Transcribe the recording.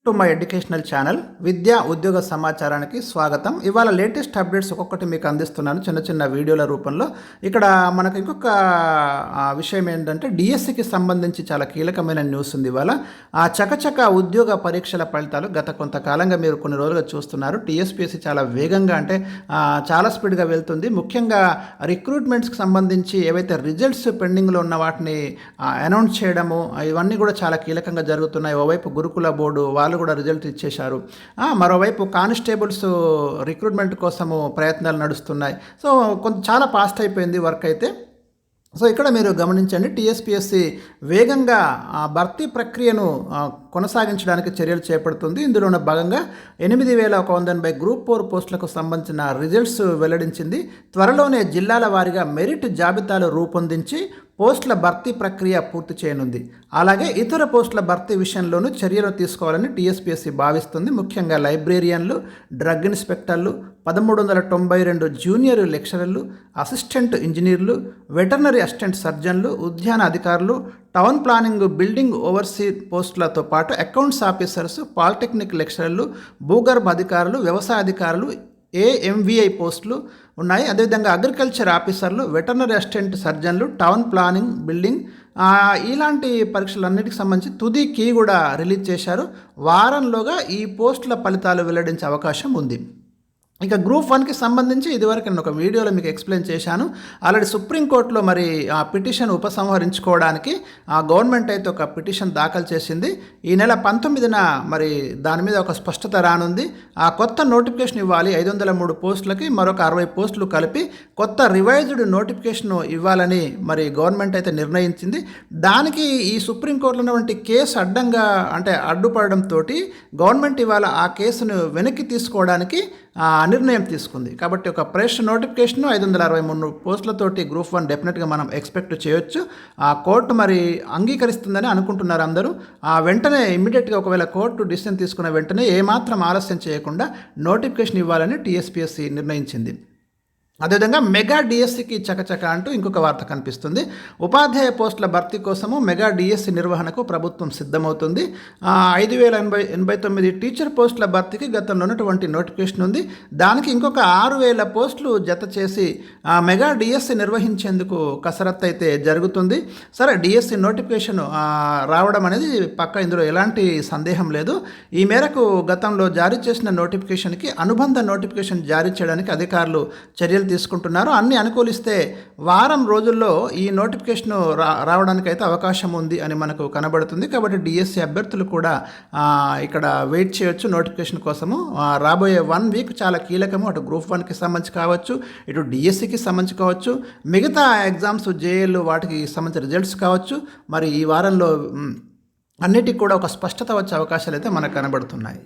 To my educational channel విద్యా ఉద్యోగ సమాచారానికి స్వాగతం. ఇవాళ లేటెస్ట్ అప్డేట్స్ ఒక్కొక్కటి మీకు అందిస్తున్నాను చిన్న చిన్న వీడియోల రూపంలో. ఇక్కడ మనకు ఇంకొక విషయం ఏంటంటే డిఎస్సికి సంబంధించి చాలా కీలకమైన న్యూస్ ఉంది. ఇవాళ చకచక ఉద్యోగ పరీక్షల ఫలితాలు గత కొంతకాలంగా మీరు కొన్ని రోజులుగా చూస్తున్నారు. టీఎస్పీఎస్సీ చాలా వేగంగా అంటే చాలా స్పీడ్గా వెళ్తుంది. ముఖ్యంగా రిక్రూట్మెంట్స్కి సంబంధించి ఏవైతే రిజల్ట్స్ పెండింగ్లో ఉన్న వాటిని అనౌన్స్ చేయడము ఇవన్నీ కూడా చాలా కీలకంగా జరుగుతున్నాయి. ఓవైపు గురుకుల బోర్డు వాళ్ళు కూడా రిజల్ట్ ఇచ్చేశారు. మరోవైపు కానిస్టేబుల్స్ రిక్రూట్మెంట్ కోసము ప్రయత్నాలు నడుస్తున్నాయి. సో చాలా ఫాస్ట్ అయిపోయింది వర్క్ అయితే. సో ఇక్కడ మీరు గమనించండి, టీఎస్పీఎస్సీ వేగంగా భర్తీ ప్రక్రియను కొనసాగించడానికి చర్యలు చేపడుతుంది. ఇందులో భాగంగా 8,180 గ్రూప్ 4 పోస్టులకు సంబంధించిన రిజల్ట్స్ వెల్లడించింది. త్వరలోనే జిల్లాల వారీగా మెరిట్ జాబితాలు రూపొందించి పోస్టుల భర్తీ ప్రక్రియ పూర్తి చేయనుంది. అలాగే ఇతర పోస్టుల భర్తీ విషయంలోనూ చర్యలు తీసుకోవాలని టీఎస్పీఎస్సీ భావిస్తుంది. ముఖ్యంగా లైబ్రేరియన్లు, డ్రగ్ ఇన్స్పెక్టర్లు, 1392 జూనియర్ లెక్చరర్లు, అసిస్టెంట్ ఇంజనీర్లు, వెటర్నరీ అసిస్టెంట్ సర్జన్లు, ఉద్యాన అధికారులు, టౌన్ ప్లానింగ్, బిల్డింగ్ ఓవర్సీ పోస్టులతో పాటు అకౌంట్స్ ఆఫీసర్స్, పాలిటెక్నిక్ లెక్చరర్లు, భూగర్భ అధికారులు, వ్యవసాయ అధికారులు, ఏఎంవిఐ పోస్టులు ఉన్నాయి. అదేవిధంగా అగ్రికల్చర్ ఆఫీసర్లు, వెటర్నరీ అసిస్టెంట్ సర్జన్లు, టౌన్ ప్లానింగ్, బిల్డింగ్ ఇలాంటి పరీక్షలన్నిటికి సంబంధించి తుది కీ కూడా రిలీజ్ చేశారు. వారంలోగా ఈ పోస్టుల ఫలితాలు వెల్లడించే అవకాశం ఉంది. ఇక గ్రూప్ 1కి సంబంధించి ఇదివరకు నేను ఒక వీడియోలో మీకు ఎక్స్ప్లెయిన్ చేశాను. ఆల్రెడీ సుప్రీంకోర్టులో మరి ఆ పిటిషన్ ఉపసంహరించుకోవడానికి గవర్నమెంట్ అయితే ఒక పిటిషన్ దాఖలు చేసింది. ఈ నెల 19న మరి దాని మీద ఒక స్పష్టత రానుంది. ఆ కొత్త నోటిఫికేషన్ ఇవ్వాలి. 503 పోస్టులకి మరొక 60 పోస్టులు కలిపి కొత్త రివైజ్డ్ నోటిఫికేషన్ ఇవ్వాలని మరి గవర్నమెంట్ అయితే నిర్ణయించింది. దానికి ఈ సుప్రీంకోర్టులో ఉన్నటువంటి కేసు అడ్డుపడడంతో గవర్నమెంట్ ఇవాళ ఆ కేసును వెనక్కి తీసుకోవడానికి నిర్ణయం తీసుకుంది. కాబట్టి ఒక ఫ్రెష్ నోటిఫికేషన్ 563 పోస్టులతోటి గ్రూప్ 1 డెఫినెట్గా మనం ఎక్స్పెక్ట్ చేయొచ్చు. ఆ కోర్టు మరి అంగీకరిస్తుందని అనుకుంటున్నారు అందరూ. వెంటనే ఇమ్మీడియట్గా ఒకవేళ కోర్టు డిసిషన్ తీసుకున్న వెంటనే ఏమాత్రం ఆలస్యం చేయకుండా నోటిఫికేషన్ ఇవ్వాలని టీఎస్పీఎస్సీ నిర్ణయించింది. అదేవిధంగా మెగా డిఎస్సికి చకచక అంటూ ఇంకొక వార్త కనిపిస్తుంది. ఉపాధ్యాయ పోస్టుల భర్తీ కోసము మెగా డిఎస్సి నిర్వహణకు ప్రభుత్వం సిద్ధమవుతుంది. 5,089 టీచర్ పోస్టుల భర్తీకి గతంలో ఉన్నటువంటి నోటిఫికేషన్ ఉంది. దానికి ఇంకొక 6,000 పోస్టులు జత చేసి మెగా డిఎస్సి నిర్వహించేందుకు కసరత్తు అయితే జరుగుతుంది. సరే, డిఎస్సి నోటిఫికేషన్ రావడం అనేది పక్క, ఇందులో ఎలాంటి సందేహం లేదు. ఈ మేరకు గతంలో జారీ చేసిన నోటిఫికేషన్కి అనుబంధ నోటిఫికేషన్ జారీ చేయడానికి అధికారులు చర్యలు తీసుకుంటున్నారు. అన్ని అనుకూలిస్తే వారం రోజుల్లో ఈ నోటిఫికేషన్ రావడానికైతే అవకాశం ఉంది అని మనకు కనబడుతుంది. కాబట్టి డిఎస్సి అభ్యర్థులు కూడా ఇక్కడ వెయిట్ చేయొచ్చు నోటిఫికేషన్ కోసము. రాబోయే 1 వీక్ చాలా కీలకము. అటు గ్రూప్ 1కి సంబంధించి కావచ్చు, ఇటు డిఎస్సికి సంబంధించి కావచ్చు, మిగతా ఎగ్జామ్స్ జేఏలు వాటికి సంబంధించిన రిజల్ట్స్ కావచ్చు. మరి ఈ వారంలో అన్నిటికీ కూడా ఒక స్పష్టత వచ్చే అవకాశాలు అయితే మనకు కనబడుతున్నాయి.